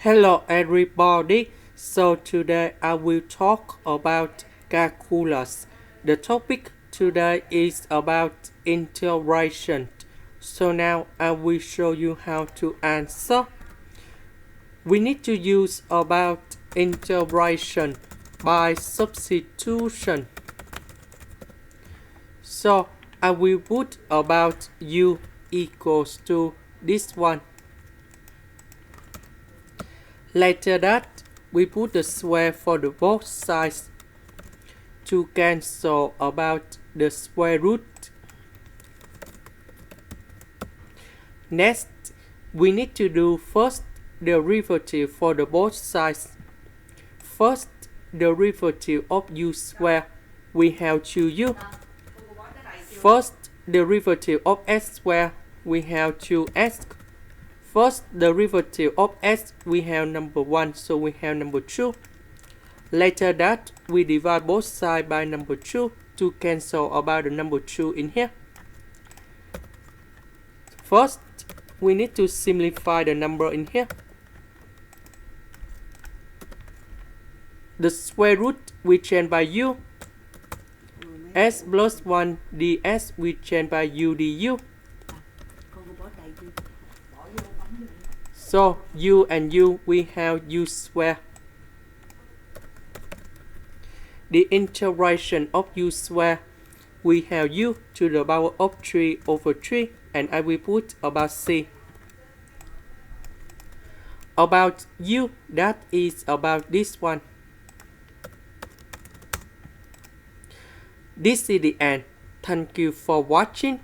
Hello everybody, so today I will talk about calculus. The topic today is about integration. So now I will show you how to answer. We need to use about integration by substitution. So I will put about u equals to this one. Later that, we put the square for the both sides to cancel about the square root. Next, we need to do first derivative for the both sides. First derivative of u square, we have 2u. First derivative of s square, we have 2s. First derivative of s, we have number 1, so we have number 2. Later that, we divide both sides by number 2 to cancel about the number 2 in here. First, we need to simplify the number in here. The square root we change by u. S plus 1 ds we change by u du. So u and u, we have u square. The integration of u square, we have u to the power of 3 over 3, and I will put about c. About u, that is about this one. This is the end. Thank you for watching.